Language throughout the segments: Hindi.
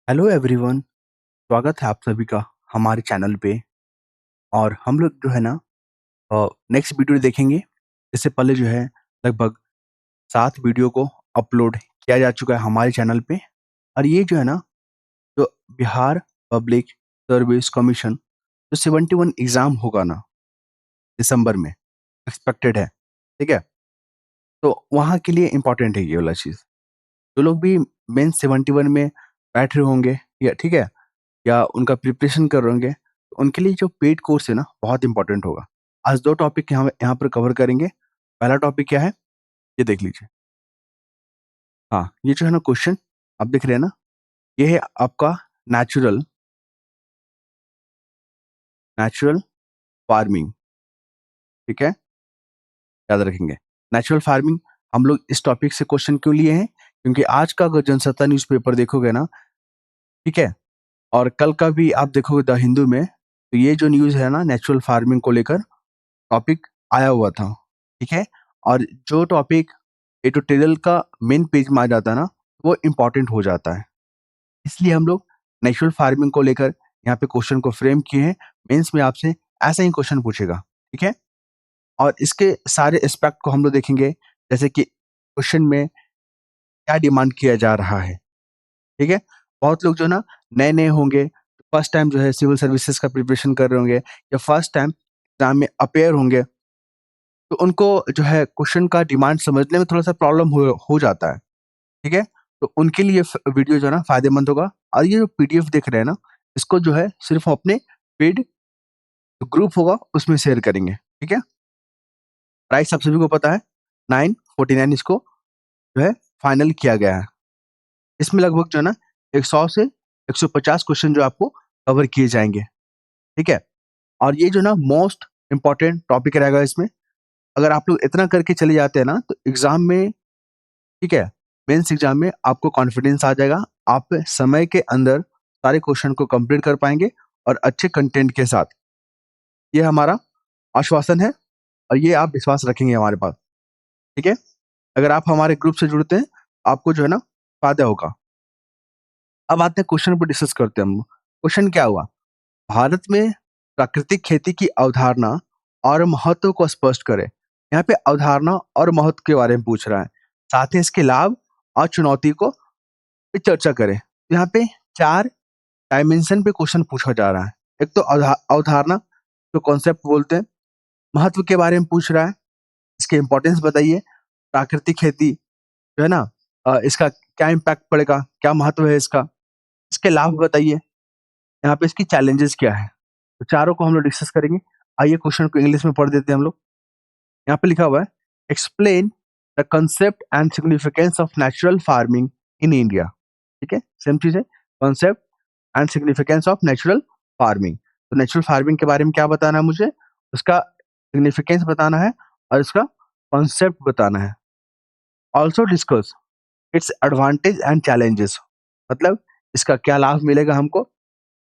Hello everyone. स्वागत है आप सभी का हमारे चैनल पे। और हम लोग जो है ना नेक्स्ट वीडियो देखेंगे। इससे पहले जो है लगभग 7 वीडियो को अपलोड किया जा चुका है हमारे चैनल पे। और ये जो है ना, जो बिहार पब्लिक सर्विस कमीशन जो 71 एग्जाम होगा ना दिसंबर में, एक्सपेक्टेड है। ठीक है, तो वहाँ के लिए इम्पोर्टेंट है ये वाला चीज़। जो लोग भी मेन 71 में बैठ रहे होंगे, या ठीक है, या उनका प्रिपरेशन कर रहे होंगे, तो उनके लिए जो पेड कोर्स है ना बहुत इंपॉर्टेंट होगा। आज 2 टॉपिक यहाँ यहाँ पर कवर करेंगे। पहला टॉपिक क्या है? ये देख लीजिए। हाँ, ये जो है ना क्वेश्चन आप देख रहे हैं ना, ये है आपका नेचुरल नेचुरल फार्मिंग। ठीक है? याद रखेंगे। नेचुरल फार्मिंग, हम लोग इस टॉपिक से क्वेश्चन क्यों लिए हैं? क्योंकि आज का अगर जनसत्ता न्यूज़पेपर देखोगे ना, ठीक है? और कल का भी आप देखोगे द हिंदू में, तो ये जो न्यूज़ है ना नेचुरल फार्मिंग को लेकर टॉपिक आया हुआ था। ठीक है? और जो टॉपिक एडिटोरियल का मेन पेज में आ जाता है ना, वो इम्पोर्टेंट हो जाता है। इसलिए हम लोग नेचुरल फार्मिंग को लेकर यहाँ पे क्वेश्चन को फ्रेम किए हैं। मेंस में आपसे ऐसा ही क्वेश्चन पूछेगा। ठीक है? और इसके सारे एस्पेक्ट को हम लोग देखेंगे, जैसे कि क्वेश्चन में क्या डिमांड किया जा रहा है। ठीक है? बहुत लोग जो है ना नए-नए होंगे, फर्स्ट टाइम जो है सिविल सर्विसेज का प्रिपरेशन कर रहे होंगे, या फर्स्ट टाइम एग्ज़ाम में अपीयर होंगे, तो उनको जो है क्वेश्चन का डिमांड समझने में थोड़ा-सा प्रॉब्लम हो जाता है। ठीक है? तो उनके लिए वीडियो जो है ना फ़ायदेमंद होगा। और ये जो पीडीएफ देख रहे हैं ना, इसको जो है सिर्फ़ हम अपने पेड ग्रुप होगा उसमें शेयर करेंगे। ठीक है? प्राइस आप सभी को पता है, 949 इसको जो है फाइनल किया गया है। इसमें लगभग जो है ना 100 से 150 क्वेश्चन जो आपको कवर किए जाएँगे। ठीक है? और ये जो ना मोस्ट इम्पोर्टेंट टॉपिक रहेगा इसमें। अगर आप लोग इतना करके चले जाते हैं ना, तो एग्ज़ाम में, ठीक है, मेंस एग्जाम में आपको कॉन्फिडेंस आ जाएगा। आप समय के अंदर सारे क्वेश्चन को कंप्लीट कर पाएँगे और अच्छे कंटेंट के साथ। ये हमारा आश्वासन है और ये आप विश्वास रखेंगे हमारे पास। ठीक है? अगर आप हमारे ग्रुप से जुड़ते हैं, आपको जो है ना फ़ायदा होगा। अब आते हैं क्वेश्चन पर, डिस्कस करते हैं हम। क्वेश्चन क्या हुआ? भारत में प्राकृतिक खेती की अवधारणा और महत्व को स्पष्ट करें। यहाँ पे अवधारणा और महत्व के बारे में पूछ रहा है। साथ ही इसके लाभ और चुनौती को पे चर्चा करें। यहाँ पे 4 डायमेंशन पे क्वेश्चन पूछा जा रहा है। एक तो अवधारणा, जो कॉन्सेप्ट बोलते हैं। महत्व के बारे में पूछ रहा है, इसके इम्पोर्टेंस बताइए। प्राकृतिक खेती जो है ना, इसका क्या इम्पैक्ट पड़ेगा, क्या महत्व है इसका? इसके लाभ बताइए। यहाँ पे इसकी चैलेंजेस क्या है? तो चारों को हम लोग डिस्कस करेंगे। आइए क्वेश्चन को इंग्लिश में पढ़ देते हैं हम लोग। यहाँ पे लिखा हुआ है, explain the concept and significance of natural farming in India. ठीक है, सेम चीज है, concept and significance of natural farming. तो नेचुरल फार्मिंग के बारे में क्या बताना है मुझे, उसका सिग्निफिकेंस बताना है और इसका कॉन्सेप्ट बताना है। Also discuss it's advantage and challenges, मतलब इसका क्या लाभ मिलेगा हमको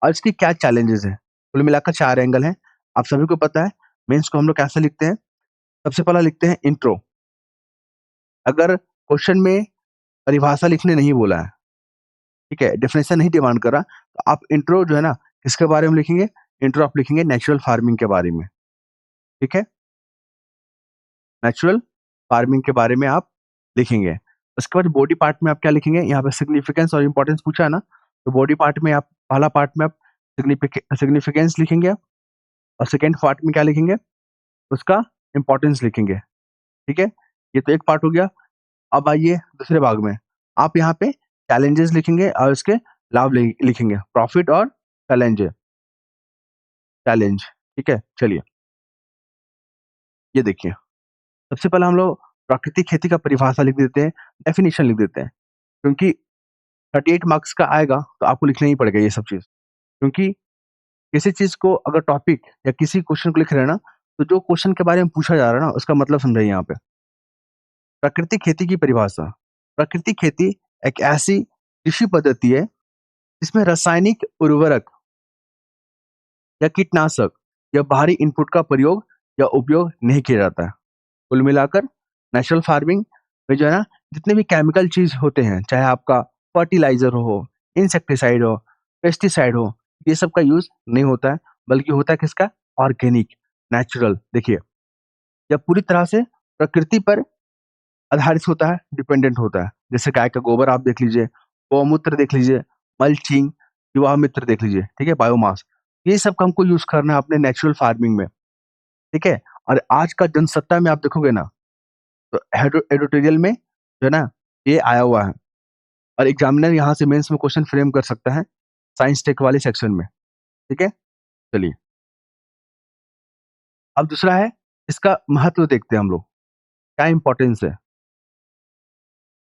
और इसकी क्या चैलेंजेस है। कुल मिलाकर 4 एंगल हैं। आप सभी को पता है मेंस को हम लोग कैसे लिखते हैं। सबसे पहला लिखते हैं इंट्रो। अगर क्वेश्चन में परिभाषा लिखने नहीं बोला है, ठीक है, डेफिनेशन नहीं डिमांड कर रहा, तो आप इंट्रो जो है ना किसके बारे में लिखेंगे? इंट्रो आप लिखेंगे नेचुरल फार्मिंग के बारे में। ठीक है? नेचुरल फार्मिंग के बारे में आप लिखेंगे। उसके बाद बॉडी पार्ट में आप क्या लिखेंगे? यहाँ पे सिग्निफिकेंस और इम्पोर्टेंस पूछा है ना, तो बॉडी पार्ट में आप पहला पार्ट में आप सिग्निफिकेंस लिखेंगे आप, और सेकंड पार्ट में क्या लिखेंगे? उसका इम्पोर्टेंस लिखेंगे। ठीक है? ये तो एक पार्ट हो गया। अब आइए दूसरे भाग में। आप यहाँ पे चैलेंजेस लिखेंगे और इसके लाभ लिखेंगे। प्रॉफिट और चैलेंज। ठीक है? चलिए, ये देखिए। सबसे पहले हम लोग प्राकृतिक खेती का परिभाषा लिख देते हैं, डेफिनिशन लिख देते हैं। क्योंकि 38 मार्क्स का आएगा, तो आपको लिखना ही पड़ेगा ये सब चीज़। क्योंकि किसी चीज़ को अगर टॉपिक या किसी क्वेश्चन को लिख रहे हैं ना, तो जो क्वेश्चन के बारे में पूछा जा रहा है ना, उसका मतलब समझाइए यहाँ पे। प्राकृतिक खेती की परिभाषा। प्राकृतिक खेती एक ऐसी कृषि पद्धति है, जिसमें रासायनिक उर्वरक या कीटनाशक या बाहरी इनपुट का प्रयोग या उपयोग नहीं किया जाता है। कुल मिलाकर नेचुरल फार्मिंग में जो है ना, जितने भी केमिकल चीज़ होते हैं, चाहे आपका फर्टिलाइज़र हो, इंसेक्टिसाइड हो, पेस्टिसाइड हो, ये सब का यूज़ नहीं होता है, बल्कि होता है किसका? Organic, natural. देखिए, जब पूरी तरह से प्रकृति पर आधारित होता है, डिपेंडेंट होता है। जैसे गाय का गोबर आप देख लीजिए, गौमूत्र देख लीजिए, मल्चिंग, जीवाश्म मित्र देख लीजिए, ठीक है? बायोमास, ये सब का हमको यूज़ करना है अपने नेचुरल फार्मिंग में, ठीक है? और आज का जनसत्ता में आप देखोगे ना, तो एडिटोरियल में जो है ना, ये आया हुआ है और एग्जामिनर यहाँ से मेंस में क्वेश्चन फ्रेम कर सकता है, साइंस टेक वाले सेक्शन में, ठीक है? चलिए, अब दूसरा है, इसका महत्व देखते हैं हम लोग, क्या इम्पोर्टेंस है?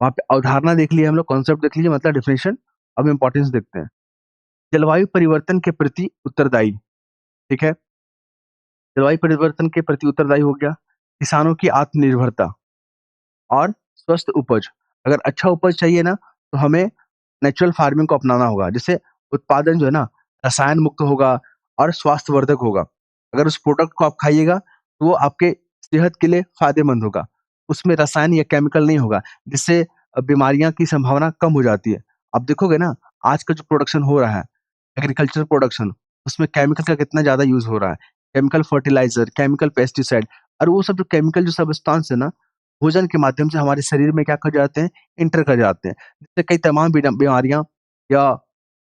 वहाँ पे अवधारणा देख ली हम लोग, कॉन्सेप्ट देख लीजिए मतलब डेफिनिशन, अब इम्पोर्टेंस देखते हैं। जलवायु परिवर्तन के प्रति उत्तरदायी, ठीक है? जलवायु परिवर्तन के प्रति उत्तरदायी हो गया, किसानों की आत्मनिर्भरता और स्वस्थ उपज। अगर अच्छा उपज चाहिए ना, तो हमें नेचुरल फार्मिंग को अपनाना होगा, जिससे उत्पादन जो है ना, रसायन मुक्त होगा और स्वास्थ्यवर्धक होगा। अगर उस प्रोडक्ट को आप खाइएगा, तो वो आपके सेहत के लिए फ़ायदेमंद होगा। उसमें रसायन या केमिकल नहीं होगा, जिससे बीमारियाँ की संभावना कम हो जाती है। आप देखोगे ना, आज का जो प्रोडक्शन हो रहा है, एग्रीकल्चर प्रोडक्शन, उसमें केमिकल का कितना ज़्यादा यूज़ हो रहा है। केमिकल फर्टिलाइज़र, केमिकल पेस्टिसाइड और वो सब जो केमिकल जो सब्सटेंस है ना, भोजन के माध्यम से हमारे शरीर में क्या कर जाते हैं, एंटर कर जाते हैं। जिससे कई तमाम बीमारियाँ या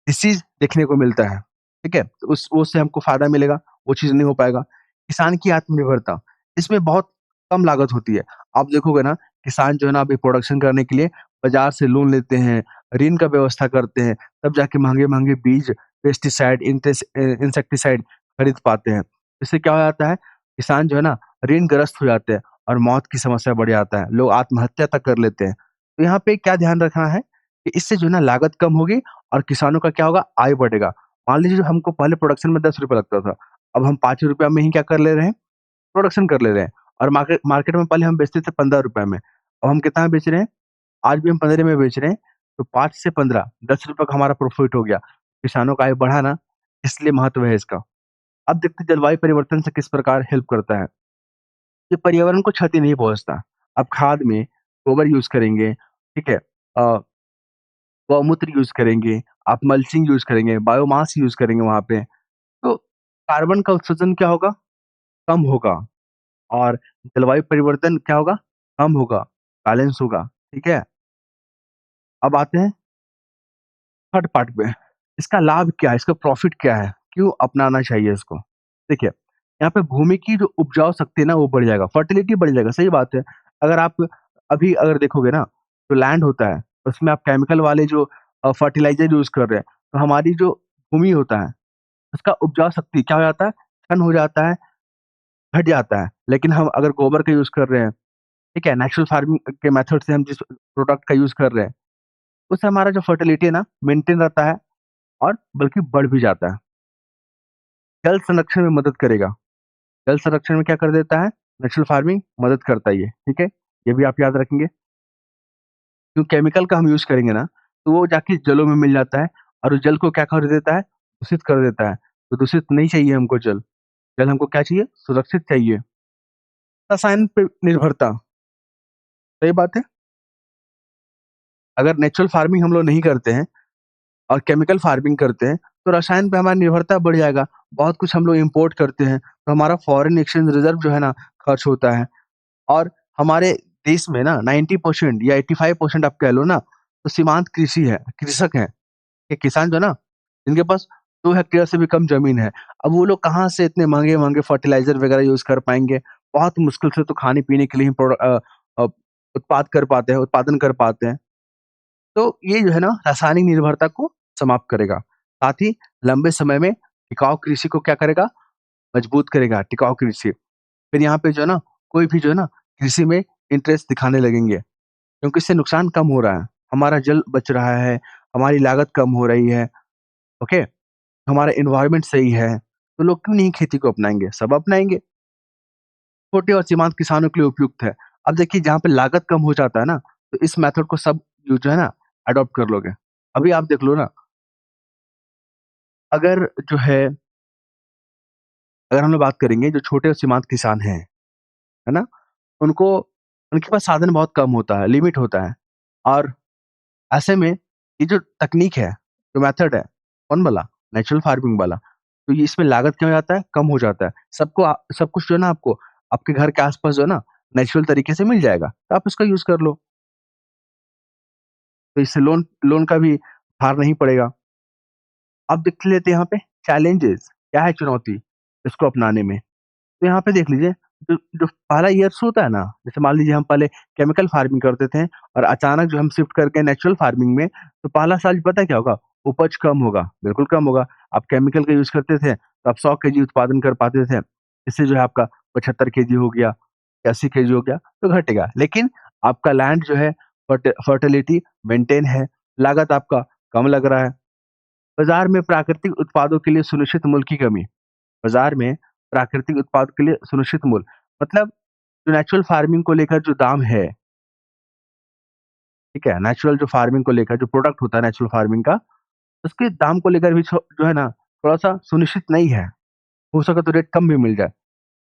डिसीज़ देखने को मिलता है, ठीक है? तो उस वो उससे हमको फ़ायदा मिलेगा, वो चीज़ नहीं हो पाएगा। किसान की आत्मनिर्भरता, इसमें बहुत कम लागत होती है। आप देखोगे ना, किसान जो है ना अभी प्रोडक्शन करने के लिए बाज़ार से लोन लेते हैं, ऋण का व्यवस्था करते हैं, तब जाके महँगे-महँगे बीज, पेस्टिसाइड, इंसेक्टिसाइड खरीद पाते हैं। इससे क्या हो जाता है, किसान जो है ना ऋणग्रस्त हो जाते हैं और मौत की समस्या बढ़ जाता है। लोग आत्महत्या तक कर लेते हैं। तो यहाँ पे क्या ध्यान रखना है कि इससे जो है ना लागत कम होगी और किसानों का क्या होगा, आय बढ़ेगा। मान लीजिए जो हमको पहले प्रोडक्शन में ₹10 लगता था, अब हम ₹5 में ही क्या कर ले रहे हैं, प्रोडक्शन कर ले रहे हैं और मार्केट मार्केट में पहले हम बेचते थे ₹15 में, अब हम कितना में बेच रहे हैं? आज भी हम 15 में बेच रहे हैं, तो 5 से 15 ₹10 का हमारा प्रॉफिट हो गया। किसानों का आय बढ़ा ना, इसलिए महत्व है इसका। अब देखते हैं जलवायु परिवर्तन से किस प्रकार हेल्प करता है। ये पर्यावरण को क्षति नहीं पहुँचता। आप खाद में गोबर यूज़ करेंगे, ठीक है? गौमूत्र यूज़ करेंगे, आप मल्चिंग यूज़ करेंगे, बायोमास यूज़ करेंगे वहाँ पे, तो कार्बन का उत्सर्जन क्या होगा? कम होगा और जलवायु परिवर्तन क्या होगा? कम होगा, बैलेंस होगा, ठीक है? अब आते हैं थर्ड पार्ट पे, इसका लाभ क्या है? इसका प्रॉफिट क्या है? क्यों अपनाना चाहिए इसको? देखिए, यहाँ पे भूमि की जो उपजाऊ शक्ति है ना, वो बढ़ जाएगा, फर्टिलिटी बढ़ जाएगा, सही बात है। अगर आप अभी अगर देखोगे ना, जो लैंड होता है, उसमें आप केमिकल वाले जो फर्टिलाइज़र यूज़ कर रहे हैं, तो हमारी जो भूमि होता है, उसका उपजाऊ शक्ति क्या हो जाता है? क्षरण हो जाता है, घट जाता है। लेकिन हम अगर गोबर का यूज़ कर रहे हैं, ठीक है? नेचुरल फार्मिंग के मेथड से हम जिस प्रोडक्ट का यूज़ कर रहे हैं, उससे हमारा जो फर्टिलिटी है ना, मेंटेन रहता है और बल्कि बढ़ भी जाता है। जल संरक्षण में मदद करेगा। जल संरक्षण में क्या कर देता है? नेचुरल फार्मिंग मदद करता है ये, ठीक है? ये भी आप याद रखेंगे। जो केमिकल का हम यूज़ करेंगे ना, तो वो जाके जलों में मिल जाता है और उस जल को क्या कर देता है? दूषित कर देता है। तो दूषित नहीं चाहिए हमको जल। जल हमको क्या चाहिए? सुरक्षित चाहिए। रसायन पे निर्भरता, सही बात है। अगर नेचुरल फार्मिंग हम लोग नहीं करते हैं और केमिकल फार्मिंग करते हैं, तो रसायन पे हमारी निर्भरता बढ़ जाएगा। बहुत कुछ हम लोग इम्पोर्ट करते हैं, तो हमारा फॉरेन एक्सचेंज रिज़र्व जो है ना, खर्च होता है। और हमारे देश में ना 90% या 85% आप कह लो ना, तो सीमांत कृषि है, कृषक हैं। ये किसान जो है ना, जिनके पास 2 हेक्टेयर से भी कम ज़मीन है। अब वो लोग कहाँ से इतने महँगे-महँगे फर्टिलाइज़र वगैरह यूज़ कर पाएँगे? बहुत मुश्किल से तो खाने-पीने के लिए ही अ, उत्पादन कर पाते हैं। तो ये जो है ना, रासायनिक निर्भरता को समाप्त करेगा। साथ ही लंबे समय में टिकाऊ कृषि को क्या करेगा? मजबूत करेगा, टिकाऊ कृषि। फिर यहाँ पे जो है ना, कोई भी जो है ना, कृषि में इंटरेस्ट दिखाने लगेंगे, क्योंकि इससे नुकसान कम हो रहा है। हमारा जल बच रहा है, हमारी लागत कम हो रही है, ओके? हमारा एनवायरनमेंट सही है, तो लोग क्यों नहीं खेती को अपनाएँगे? सब अपनाएँगे। छोटे और सीमांत किसानों के लिए उपयुक्त है। अब देखिए जहाँ पे लागत कम हो जाता है ना, तो इस मेथड को सब जो है ना, अडॉप्ट कर लोगे। अभी आप देख लो ना, अगर जो है अगर हम लोग बात करेंगे जो छोटे और सीमांत किसान हैं, है ना? उनको उनके पास साधन बहुत कम होता है, लिमिट होता है और ऐसे में ये जो तकनीक है, जो मेथड है, कौन वाला? नेचुरल फार्मिंग वाला। तो ये इसमें लागत क्या हो जाता है? कम हो जाता है। सब कुछ जो है ना आपको आपके घर के आस-पास जो है ना नेचुरल तरीके से मिल जाएगा, तो आप इसका यूज़ कर लो। तो इससे लोन लोन का भी भार नहीं पड़ेगा। अब देख लेते हैं यहाँ पे चैलेंजेस, क्या है चुनौती इसको अपनाने में? तो यहाँ पे देख लीजिए, जो जो पहला ईयर्स होता है ना, जैसे मान लीजिए हम पहले केमिकल फार्मिंग करते थे और अचानक जो हम शिफ्ट कर गए नेचुरल फार्मिंग में, तो पहला साल पता है क्या होगा? उपज कम होगा, बिल्कुल कम होगा। आप केमिकल का यूज़ करते थे, तो आप 100 केजी उत्पादन कर पाते थे। इससे जो है आपका 75 केजी हो गया, 80 केजी हो गया, तो घटेगा। लेकिन आपका लैंड जो है फर्टिलिटी मेंटेन है, लागत आपका कम लग रहा है। बाज़ार में प्राकृतिक उत्पादों के लिए सुनिश्चित मूल्य की कमी। बाज़ार में प्राकृतिक उत्पाद के लिए सुनिश्चित मूल्य, मतलब जो नेचुरल फार्मिंग को लेकर जो दाम है, ठीक है? नेचुरल जो फार्मिंग को लेकर जो प्रोडक्ट होता है नेचुरल फार्मिंग का, उसके दाम को लेकर भी जो है ना थोड़ा-सा सुनिश्चित नहीं है। हो सके तो रेट कम भी मिल जाए।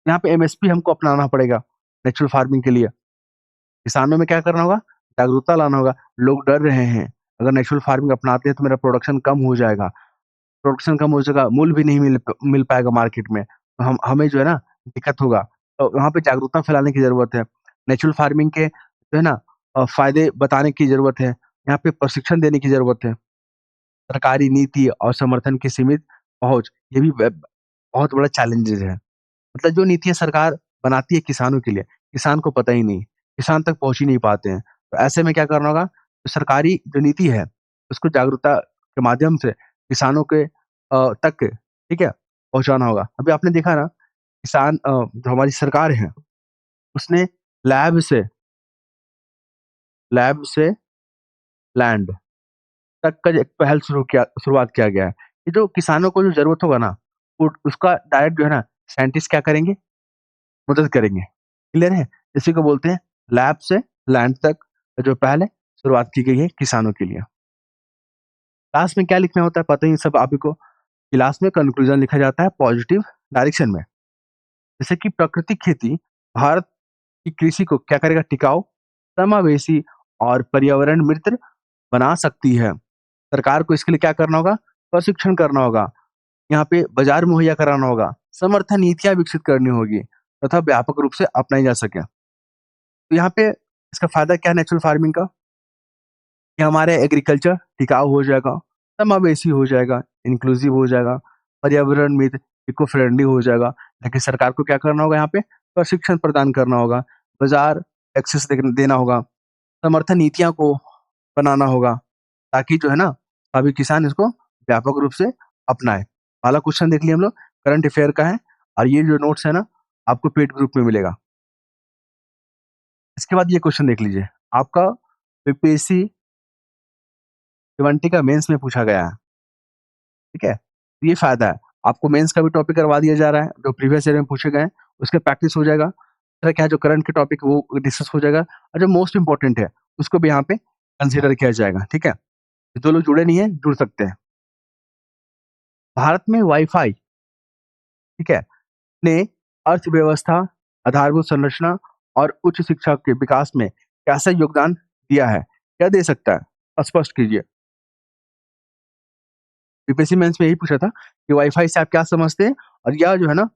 यहाँ पे एमएसपी हमको अपनाना पड़ेगा नेचुरल फार्मिंग के लिए। किसानों में क्या करना होगा? जागरूकता लाना होगा। लोग डर रहे हैं, अगर नेचुरल फार्मिंग अपनाते हैं तो मेरा प्रोडक्शन कम हो जाएगा। प्रोडक्शन कम हो जाएगा, मूल्य भी नहीं मिल पाएगा मार्केट में। तो हम हमें जो है ना दिक्कत होगा। तो वहाँ पे जागरूकता फैलाने की ज़रूरत है। नेचुरल फार्मिंग के जो है ना फ़ायदे बताने की ज़रूरत है। यहाँ पे प्रशिक्षण देने की ज़रूरत है। सरकारी नीति और समर्थन की सीमित पहुँच, ये भी बहुत बड़ा चैलेंजेज़ है। मतलब जो नीतियाँ सरकार बनाती है किसानों के लिए, किसान को पता ही नहीं, किसान तक पहुँच ही नहीं पाते हैं। तो ऐसे में क्या करना होगा? जो सरकारी जो नीति है, उसको जागरूकता के माध्यम से किसानों के तक, ठीक है, पहुँचाना होगा। अभी आपने देखा ना जो हमारी सरकार है, उसने लैब से लैब से लैंड तक का जो एक पहल शुरुआत किया गया है। ये जो किसानों को जो ज़रूरत होगा ना, उसका डायरेक्ट जो है ना साइंटिस्ट क्या करेंगे? मदद करेंगे। क्लियर है? इसी को बोलते हैं लैब से लैंड तक जो पहल है, शुरुआत की गई है किसानों के लिए। लास्ट में क्या लिखना होता है पता ही है सब आप ही को, कि लास्ट में कंक्लूजन लिखा जाता है पॉजिटिव डायरेक्शन में। जैसे कि प्राकृतिक खेती भारत की कृषि को क्या करेगा? टिकाऊ, समावेशी और पर्यावरण मित्र बना सकती है। सरकार को इसके लिए क्या करना होगा? प्रशिक्षण करना होगा। यहाँ पे बाजार मुहैया कराना होगा, समर्थन नीतियाँ विकसित करनी होगी तथा व्यापक रूप से अपनाई जा सके। तो यहाँ पे इसका फ़ायदा क्या है नेचुरल फार्मिंग का? कि हमारे एग्रीकल्चर टिकाऊ हो जाएगा, समावेशी हो जाएगा, इंक्लूसिव हो जाएगा, पर्यावरण मित्र, इको फ्रेंडली हो जाएगा। लेकिन सरकार को क्या करना होगा यहाँ पे? प्रशिक्षण प्रदान करना होगा, बाज़ार एक्सेस देना होगा, समर्थन नीतियाँ को बनाना होगा, ताकि जो है ना सभी किसान इसको व्यापक रूप से अपनाएँ। पहला क्वेश्चन देख लिए हम लोग, करंट अफेयर का है और ये जो नोट्स है ना आपको पेड ग्रुप में मिलेगा। इसके बाद ये क्वेश्चन देख लीजिए, आपका बीपीएससी 20 का मेंस में पूछा गया है, ठीक है? तो ये फ़ायदा है, आपको मेंस का भी टॉपिक करवा दिया जा रहा है, जो प्रीवियस ईयर में पूछे गए हैं, उसका प्रैक्टिस हो जाएगा। दूसरा क्या है, जो करंट के टॉपिक वो डिस्कस हो जाएगा और जो मोस्ट इम्पोर्टेंट है, उसको भी यहाँ पे कंसीडर किया जाएगा, ठीक है? जो लोग जुड़े नहीं हैं, जुड़ सकते हैं। भारत में वाई-फाई, ठीक है, ने अर्थव्यवस्था, आधारभूत संरचना और उच्च शिक्षा के विकास में कैसा योगदान दिया है? क्या दे सकता है? स्पष्ट कीजिए। यूपीएससी मेंस में यही पूछा था कि वाई-फाई से आप क्या समझते हैं? और यह जो है ना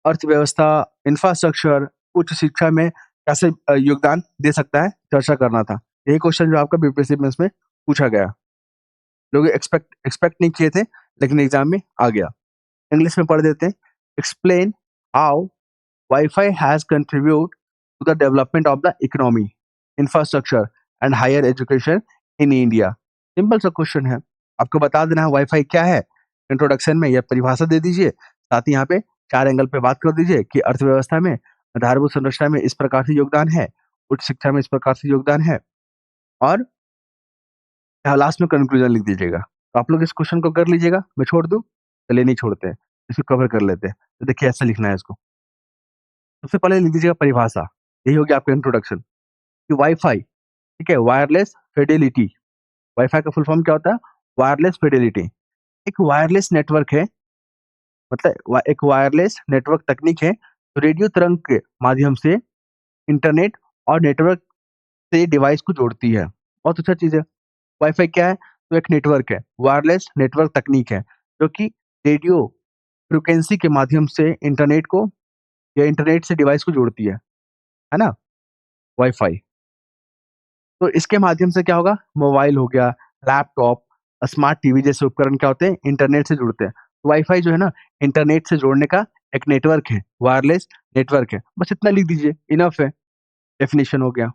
अर्थव्यवस्था, इंफ्रास्ट्रक्चर, उच्च शिक्षा में कैसे योगदान दे सकता है? चर्चा करना था। यही क्वेश्चन जो आपका यूपीएससी मेंस में पूछा गया। लोग एक्सपेक्ट नहीं किए थे, लेकिन एग्ज़ाम में आ गया। इंग्लिश में पढ़ देते हैं। Explain how wifi has contribute to the development of the economy, infrastructure and higher education in India. Simple सा क्वेश्चन है। आपको बता देना है वाई-फाई क्या है? इंट्रोडक्शन में यह परिभाषा दे दीजिए। साथ ही यहाँ पे 4 एंगल पे बात कर दीजिए कि अर्थव्यवस्था में, आधारभूत संरचना में इस प्रकार से योगदान है, उच्च शिक्षा में इस प्रकार से योगदान है और लास्ट में कंक्लूजन लिख दीजिएगा। तो आप लोग इस क्वेश्चन को कर लीजिएगा, मैं छोड़ दूँ? चलिए नहीं छोड़ते हैं, इसको कवर कर लेते हैं। तो देखिए ऐसा लिखना है इसको। सबसे पहले लिख दीजिएगा परिभाषा, यही हो गया आपका इंट्रोडक्शन कि वाई-फाई, ठीक है, वायरलेस फिडेलिटी। वाई-फाई का फुल फॉर्म क्या होता है? Wireless Fidelity. एक वायरलेस नेटवर्क है, मतलब एक वायरलेस नेटवर्क तकनीक है, जो रेडियो तरंग के माध्यम से इंटरनेट और नेटवर्क से डिवाइस को जोड़ती है। बहुत अच्छा चीज़ है। वाई-फाई क्या है? तो एक नेटवर्क है, वायरलेस नेटवर्क तकनीक है, जो कि रेडियो फ्रीक्वेंसी के माध्यम से इंटरनेट को या इंटरनेट से डिवाइस को जोड़ती है ना? वाई-फाई। तो इसके माध्यम से क्या होगा? मोबाइल हो गया, लैपटॉप, स्मार्ट टीवी जैसे उपकरण क्या होते हैं? इंटरनेट से जुड़ते हैं। वाई-फाई जो है ना, इंटरनेट से जोड़ने का एक नेटवर्क है, वायरलेस नेटवर्क है। बस इतना लिख दीजिए, इनफ है, डेफिनिशन हो गया।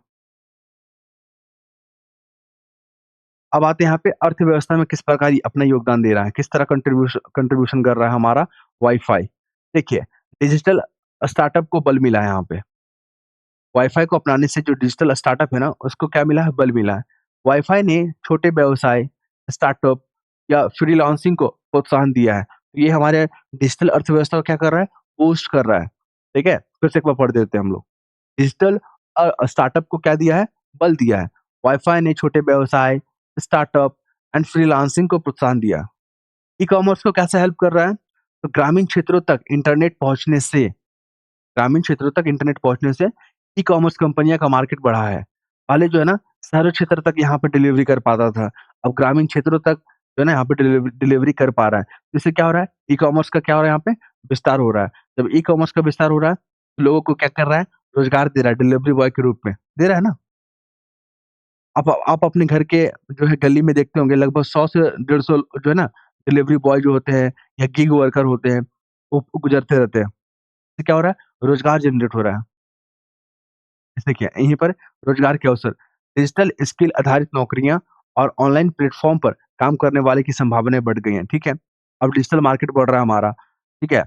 अब आते हैं यहाँ पे अर्थव्यवस्था में किस प्रकार ये अपना योगदान दे रहा है, किस तरह कंट्रीब्यूशन कर रहा है हमारा वाई-फाई। देखिए, डिजिटल स्टार्टअप को बल मिला है यहाँ पे। वाई-फाई को अपनाने से जो डिजिटल स्टार्टअप है ना, उसको क्या मिला है? बल मिला है। वाई-फाई ने छोटे व्यवसाय, स्टार्टअप या फ्रीलांसिंग को प्रोत्साहन दिया है। ये हमारे डिजिटल अर्थव्यवस्था को क्या कर रहा है? बूस्ट कर रहा है। ठीक है? फिर से एक बार पढ़ देते हैं हम लोग। डिजिटल स्टार्टअप को क्या दिया है? बल दिया है। वाई-फाई ने छोटे व्यवसाय, स्टार्टअप एंड फ्रीलांसिंग को प्रोत्साहन दिया। ई-कॉमर्स को कैसे हेल्प कर रहा है? तो ग्रामीण क्षेत्रों तक इंटरनेट पहुँचने से ई-कॉमर्स कंपनियाँ का मार्केट बढ़ा है। पहले जो है ना, शहरी क्षेत्र तक यहाँ पे डिलीवरी कर पाता था। अब ग्रामीण क्षेत्रों तक जो है ना, यहाँ पे डिलीवरी कर पा रहा है। इससे क्या हो रहा है? ई-कॉमर्स का क्या हो रहा है यहाँ पे? विस्तार हो रहा है। जब ई-कॉमर्स का विस्तार हो रहा है, तो लोगों को क्या कर रहा है? रोज़गार दे रहा है, डिलीवरी बॉय के रूप में। दे रहा है ना? आप अपने घर के जो है गली में देखते होंगे लगभग 100 से 150 जो है ना, डिलीवरी बॉय जो होते हैं या गिग वर्कर होते हैं, वो गुज़रते रहते हैं। इससे क्या हो रहा है? रोज़गार जनरेट हो रहा है। इससे क्या है? यहीं पर रोज़गार के अवसर, डिजिटल स्किल आधारित नौकरियाँ और ऑनलाइन प्लेटफ़ॉर्म पर काम करने वाले की संभावनाएँ बढ़ गई हैं, ठीक है? अब डिजिटल मार्केट बढ़ रहा है हमारा, ठीक है?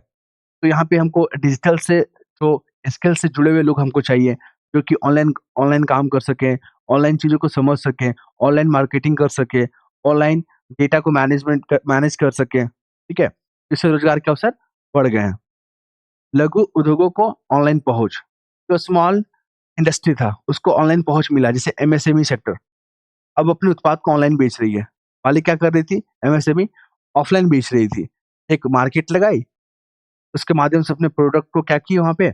तो यहाँ पे हमको डिजिटल से जो स्किल से जुड़े हुए लोग हमको चाहिए, जो कि ऑनलाइन ऑनलाइन काम कर सकें, ऑनलाइन चीज़ों को समझ सकें, ऑनलाइन मार्केटिंग कर सकें, ऑनलाइन डेटा को मैनेज कर सकें, ठीक है? इससे रोज़गार के अवसर बढ़ गए हैं। लघु उद्योगों को ऑनलाइन पहुँच, जो स्मॉल इंडस्ट्री था, उसको ऑनलाइन पहुँच मिला, जैसे एमएसएमई सेक्टर, अब अपने उत्पाद को ऑनलाइन बेच रही है। पहले क्या कर रही थी? एमएसएमई ऑफलाइन बेच रही थी। एक मार्केट लगाई, उसके माध्यम से अपने प्रोडक्ट को क्या की वहाँ पे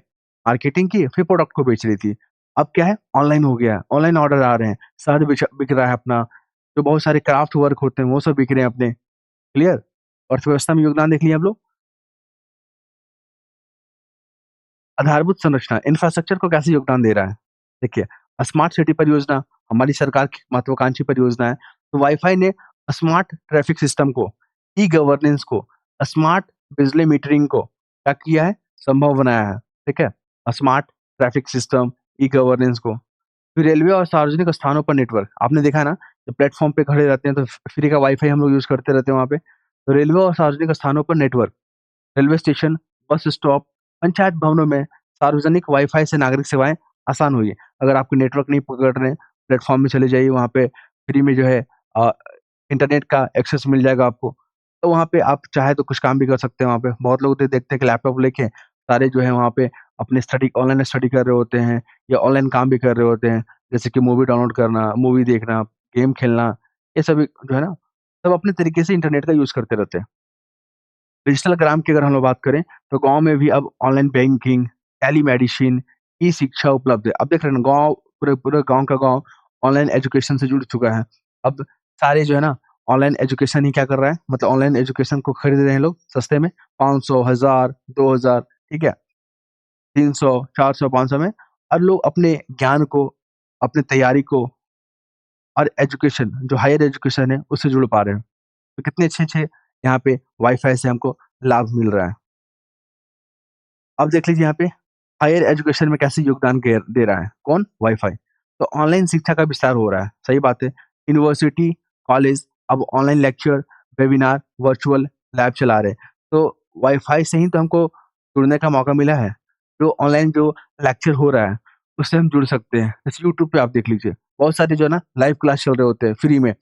मार्केटिंग की, फिर प्रोडक्ट को बेच रही थी। अब क्या है? ऑनलाइन हो गया है, ऑनलाइन ऑर्डर आ रहे हैं, शहद बिक रहा है अपना, जो बहुत सारे क्राफ्ट वर्क होते हैं, वो सब बिक रहे हैं अपने, क्लियर? अर्थव्यवस्था में योगदान देख लिया आप लोग? आधारभूत संरचना, इंफ्रास्ट्रक्चर को कैसे योगदान दे रहा है? देखिए, स्मार्ट सिटी परियोजना हमारी सरकार की महत्वाकांक्षी परियोजना है। तो वाई-फाई ने स्मार्ट ट्रैफिक सिस्टम को, ई-गवर्नेंस को, स्मार्ट बिजली मीटरिंग को क्या किया है? संभव बनाया है, ठीक है? स्मार्ट ट्रैफिक सिस्टम, ई-गवर्नेंस को। फिर रेलवे और सार्वजनिक स्थानों पर नेटवर्क, आपने देखा है ना, जब प्लेटफ़ॉर्म पे खड़े रहते हैं तो फ्री का वाई-फाई हम लोग यूज़ करते रहते हैं वहाँ पे। तो रेलवे और सार्वजनिक स्थानों पर network, railway station, bus stop, panchayat भवनों में सार्वजनिक वाई-फाई से नागरिक सेवाएँ आसान हुई हैं। अगर आपके नेटवर्क नहीं पकड़ रहे हैं, प्लेटफ़ॉर्म में चले जाइए, वहाँ पे फ्री में जो है अ, इंटरनेट का एक्सेस मिल जाएगा आपको। तो वहाँ पे आप चाहे तो कुछ काम भी कर सकते हैं वहाँ पे। बहुत लोग तो देखते हैं कि लैपटॉप लेके सारे जो है वहाँ पे अपनी स्टडी ऑनलाइन स्टडी कर रहे होते हैं या ऑनलाइन काम भी कर रहे होते हैं। जैसे कि मूवी डाउनलोड करना, मूवी देखना, गेम खेलना, ये सभी जो है ना, सब अपने तरीके से इंटरनेट का यूज़ करते रहते हैं। डिजिटल ग्राम की अगर हम लोग बात करें, तो गाँव में भी अब ऑनलाइन बैंकिंग, टेलीमेडिसिन, ई-शिक्षा उपलब्ध है। अब देख रहे हैं ना, गाँव पूरे पूरे गाँव का गाँव ऑनलाइन एजुकेशन से जुड़ चुका है। अब सारे जो है ना, ऑनलाइन एजुकेशन ही क्या कर रहा है, मतलब ऑनलाइन एजुकेशन को खरीद रहे हैं लोग सस्ते में, 500, 1000, 2000, ठीक है? 300, 400, 500 में, और लोग अपने ज्ञान को, अपनी तैयारी को और एजुकेशन जो हायर एजुकेशन है, उससे जुड़ पा रहे हैं। तो कितने अच्छे-अच्छे यहाँ पे वाई-फाई से हमको लाभ मिल रहा है। अब देख लीजिए यहाँ पे हायर एजुकेशन में कैसे योगदान दे रहा है। कौन? वाई-फाई। तो ऑनलाइन शिक्षा का विस्तार हो रहा है, सही बात है। यूनिवर्सिटी, कॉलेज अब online lecture, webinar, virtual lab चला रहे हैं। तो वाई-फाई से ही तो हमको जुड़ने का मौका मिला है। जो ऑनलाइन जो लेक्चर हो रहा है, उससे हम जुड़ सकते हैं। जैसे यूट्यूब पे आप देख लीजिए, बहुत सारे जो है ना लाइव क्लास चल रहे होते हैं फ्री में,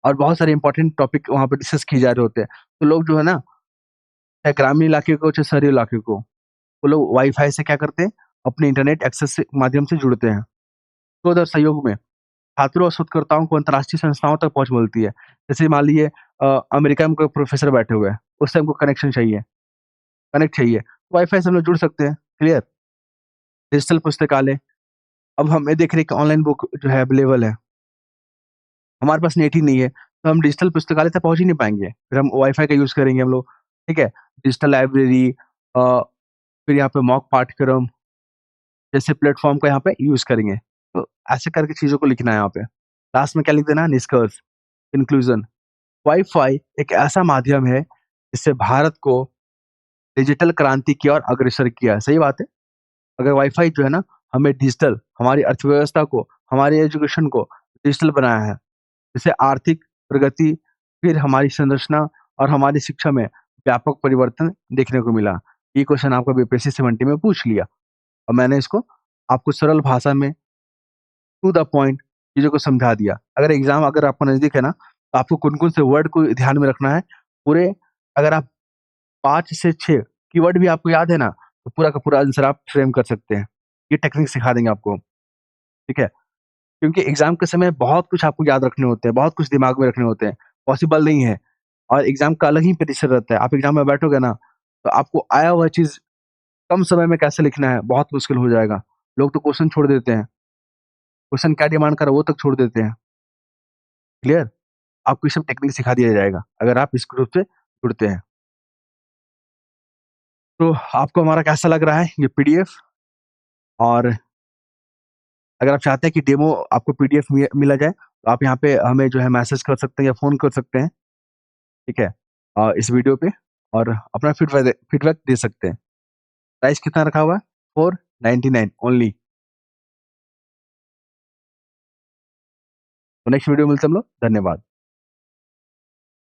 और बहुत सारे इंपॉर्टेंट टॉपिक वहाँ पे डिस्कस किए जा रहे होते हैं। तो लोग जो है ना, चाहे ग्रामीण इलाके को, चाहे शहरी इलाके को, वो लोग वाई-फाई से क्या करते हैं, अपने इंटरनेट एक्सेस से माध्यम से जुड़ते हैं। तो उधर सहयोग में छात्रों और शोधकर्ताओं को अंतर्राष्ट्रीय संस्थाओं तक पहुँच मिलती है। जैसे मान लीजिए अमेरिका में कोई प्रोफ़ेसर बैठे हुए हैं, उससे हमको कनेक्शन चाहिए, कनेक्ट चाहिए, वाई-फाई से हम लोग जुड़ सकते हैं, क्लियर? डिजिटल पुस्तकालय, अब हमें देख रहे हैं कि ऑनलाइन बुक जो है अवेलेबल है, हमारे पास नेट ही नहीं है, तो हम डिजिटल पुस्तकालय तक पहुँच ही नहीं पाएँगे। फिर हम वाई-फाई का यूज़ करेंगे हम लोग, ठीक है? डिजिटल लाइब्रेरी अ, फिर यहाँ पे मॉक पाठ्यक्रम जैसे प्लेटफ़ॉर्म का यहाँ पे यूज़ करेंगे। तो ऐसे करके चीज़ों को लिखना है यहाँ पे। लास्ट में क्या लिख देना है? निष्कर्ष, कंक्लूज़न। वाई-फाई एक ऐसा माध्यम है, जिससे भारत को डिजिटल क्रांति की ओर अग्रसर किया है। सही बात है। अगर वाई-फाई जो है ना, हमें डिजिटल हमारी अर्थव्यवस्था को, हमारी एजुकेशन को डिजिटल बनाया है। जिससे आर्थिक प्रगति, फिर हमारी संरचना और हमारी शिक्षा में व्यापक परिवर्तन देखने को मिला। ये क्वेश्चन आपका बीपीएससी 70 में पूछ लिया और मैंने इसको आपको सरल भाषा में टू द पॉइंट चीज़ों को समझा दिया। अगर एग्ज़ाम अगर आपको नज़दीक है ना, तो आपको कौन-कौन से वर्ड को ध्यान में रखना है, पूरे अगर आप 5 से 6 कीवर्ड भी आपको याद है ना, तो पूरा का पूरा आंसर आप फ्रेम कर सकते हैं। ये टेक्निक सिखा देंगे आपको, ठीक है? क्योंकि एग्ज़ाम के समय बहुत कुछ आपको याद रखने होते हैं, बहुत कुछ दिमाग में रखने होते हैं, पॉसिबल नहीं है और एग्ज़ाम का अलग ही प्रेशर रहता है। आप एग्ज़ाम में बैठोगे ना, तो आपको आया हुआ चीज़ कम समय में कैसे लिखना है, बहुत मुश्किल हो जाएगा। लोग तो क्वेश्चन छोड़ देते हैं, क्वेश्चन क्या डिमांड कर रहा है, वो तक छोड़ देते हैं, क्लियर? आपको ये सब टेक्निक सिखा दिया जाएगा, अगर आप इस ग्रुप से जुड़ते हैं। तो आपको हमारा कैसा लग रहा है ये पीडीएफ? और अगर आप चाहते हैं कि डेमो आपको पीडीएफ मिला जाए, तो आप यहाँ पे हमें जो है मैसेज कर सकते हैं या फ़ोन कर सकते हैं, ठीक है? इस वीडियो पे और अपना फीडबैक दे सकते हैं। प्राइस कितना रखा हुआ है? 499 ओनली। तो नेक्स्ट वीडियो में मिलते हैं हम लोग। धन्यवाद।